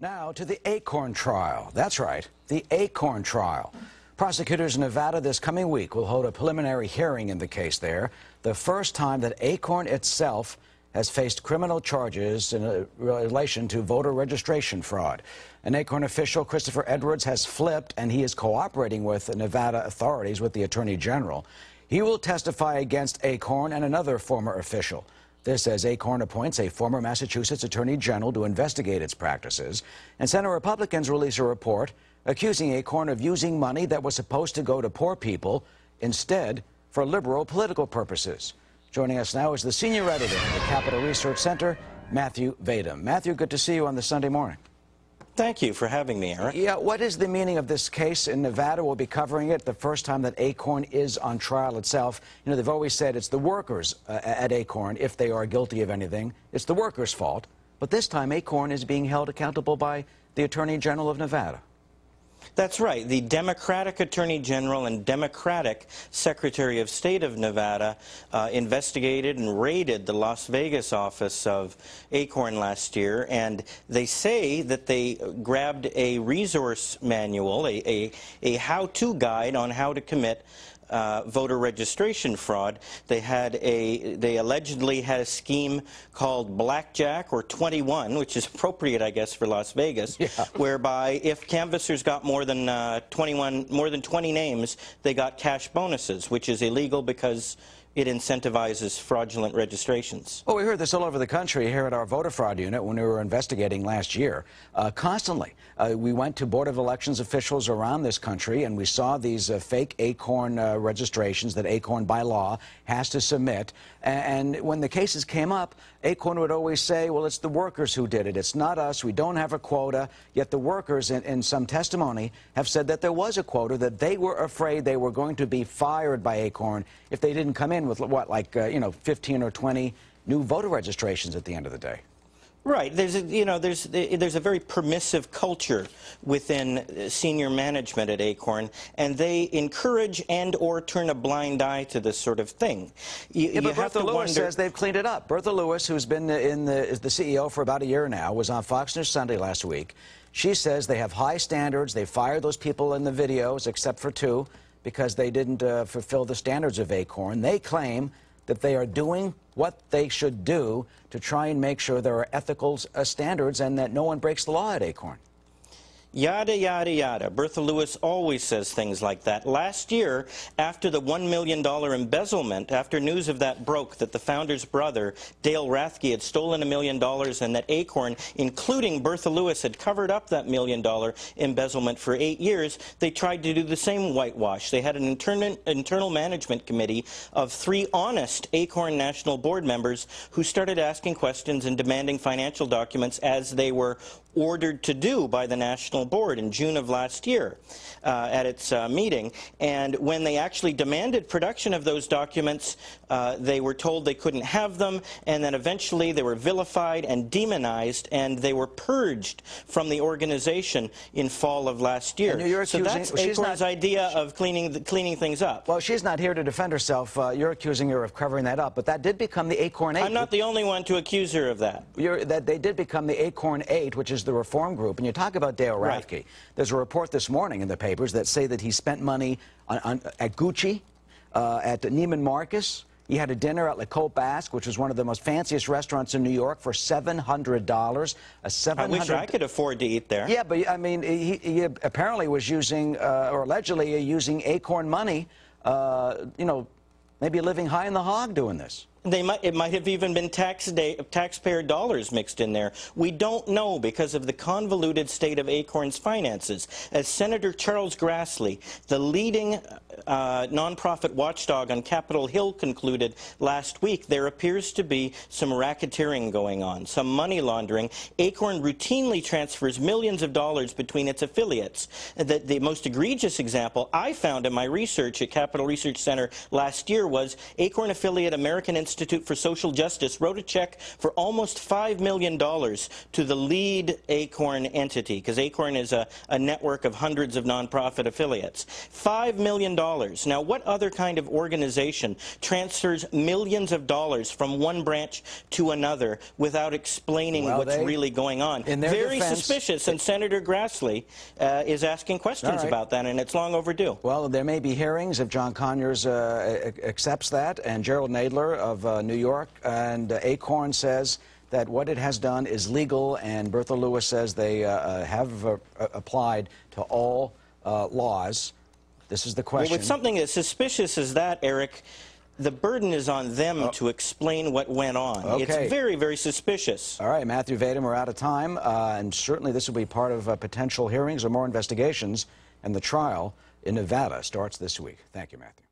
Now to the A.C.O.R.N trial. That's right, the A.C.O.R.N trial. Prosecutors in Nevada this coming week will hold a preliminary hearing in the case there, the first time that A.C.O.R.N itself has faced criminal charges in relation to voter registration fraud. An A.C.O.R.N official, Christopher Edwards, has flipped, and he is cooperating with the Nevada authorities, with the Attorney General. He will testify against A.C.O.R.N and another former official. This as A.C.O.R.N appoints a former Massachusetts Attorney General to investigate its practices. And Senate Republicans release a report accusing A.C.O.R.N of using money that was supposed to go to poor people instead for liberal political purposes. Joining us now is the senior editor of the Capital Research Center, Matthew Vadum. Matthew, good to see you on this Sunday morning. Thank you for having me, Eric. Yeah, what is the meaning of this case in Nevada? We'll be covering it the first time that A.C.O.R.N is on trial itself. You know, they've always said it's the workers at A.C.O.R.N, if they are guilty of anything, it's the workers' fault. But this time, A.C.O.R.N is being held accountable by the Attorney General of Nevada. That's right. The Democratic Attorney General and Democratic Secretary of State of Nevada investigated and raided the Las Vegas office of A.C.O.R.N last year, and they say that they grabbed a resource manual, a how-to guide on how to commit voter registration fraud. They allegedly had a scheme called Blackjack or 21, which is appropriate, I guess, for Las Vegas, whereby if canvassers got more than 20 names, they got cash bonuses, which is illegal because it incentivizes fraudulent registrations. Well, we heard this all over the country here at our voter fraud unit when we were investigating last year. Constantly, we went to Board of Elections officials around this country, and we saw these fake A.C.O.R.N registrations that A.C.O.R.N by law has to submit. And when the cases came up, A.C.O.R.N would always say, well, it's the workers who did it. It's not us. We don't have a quota. Yet the workers, in some testimony, have said that there was a quota, that they were afraid they were going to be fired by A.C.O.R.N if they didn't come in with, what, like, 15 or 20 new voter registrations at the end of the day. Right. There's a very permissive culture within senior management at A.C.O.R.N, and they encourage and or turn a blind eye to this sort of thing. But Bertha Lewis says they've cleaned it up. Bertha Lewis, who's been is the CEO for about a year now, was on Fox News Sunday last week. She says they have high standards. They fired those people in the videos, except for 2, because they didn't fulfill the standards of A.C.O.R.N. They claim that they are doing what they should do to try and make sure there are ethical standards and that no one breaks the law at A.C.O.R.N. Yada, yada, yada. Bertha Lewis always says things like that. Last year, after the $1 million embezzlement, after news of that broke, that the founder's brother, Dale Rathke, had stolen $1 million and that A.C.O.R.N, including Bertha Lewis, had covered up that $1 million embezzlement for 8 years, they tried to do the same whitewash. They had an internal management committee of 3 honest A.C.O.R.N national board members who started asking questions and demanding financial documents as they were ordered to do by the National Board in June of last year at its meeting. And when they actually demanded production of those documents, they were told they couldn't have them, and then eventually they were vilified and demonized, and they were purged from the organization in fall of last year. So that's A.C.O.R.N's idea of cleaning things up. Well, she's not here to defend herself. You're accusing her of covering that up, but that did become the A.C.O.R.N 8. I'm not the only one to accuse her of that. They did become the A.C.O.R.N 8, which is the reform group. And you talk about Dale Rathke. Right. There's a report this morning in the papers that say that he spent money at Gucci, at Neiman Marcus. He had a dinner at Le Coq Basque, which was one of the most fanciest restaurants in New York, for $700. I wish I could afford to eat there. Yeah, but I mean, he apparently was using, or allegedly using A.C.O.R.N money, maybe living high in the hog doing this. It might have even been taxpayer dollars mixed in there. We don't know because of the convoluted state of A.C.O.R.N's finances. As Senator Charles Grassley, the leading nonprofit watchdog on Capitol Hill, concluded last week, there appears to be some racketeering going on, some money laundering. A.C.O.R.N routinely transfers millions of dollars between its affiliates. The most egregious example I found in my research at Capital Research Center last year was A.C.O.R.N affiliate American Institute for Social Justice wrote a check for almost $5 million to the lead ACORN entity, because ACORN is a network of hundreds of nonprofit affiliates. $5 million. Now, what other kind of organization transfers millions of dollars from one branch to another without explaining what's really going on? Very suspicious, and Senator Grassley is asking questions about that, and it's long overdue. Well, there may be hearings if John Conyers accepts that, and Gerald Nadler of New York, and ACORN says that what it has done is legal, and Bertha Lewis says they have applied to all laws. This is the question. Well, with something as suspicious as that, Eric, the burden is on them to explain what went on. Okay. It's very, very suspicious. All right, Matthew Vadum, we're out of time, and certainly this will be part of potential hearings or more investigations, and the trial in Nevada starts this week. Thank you, Matthew.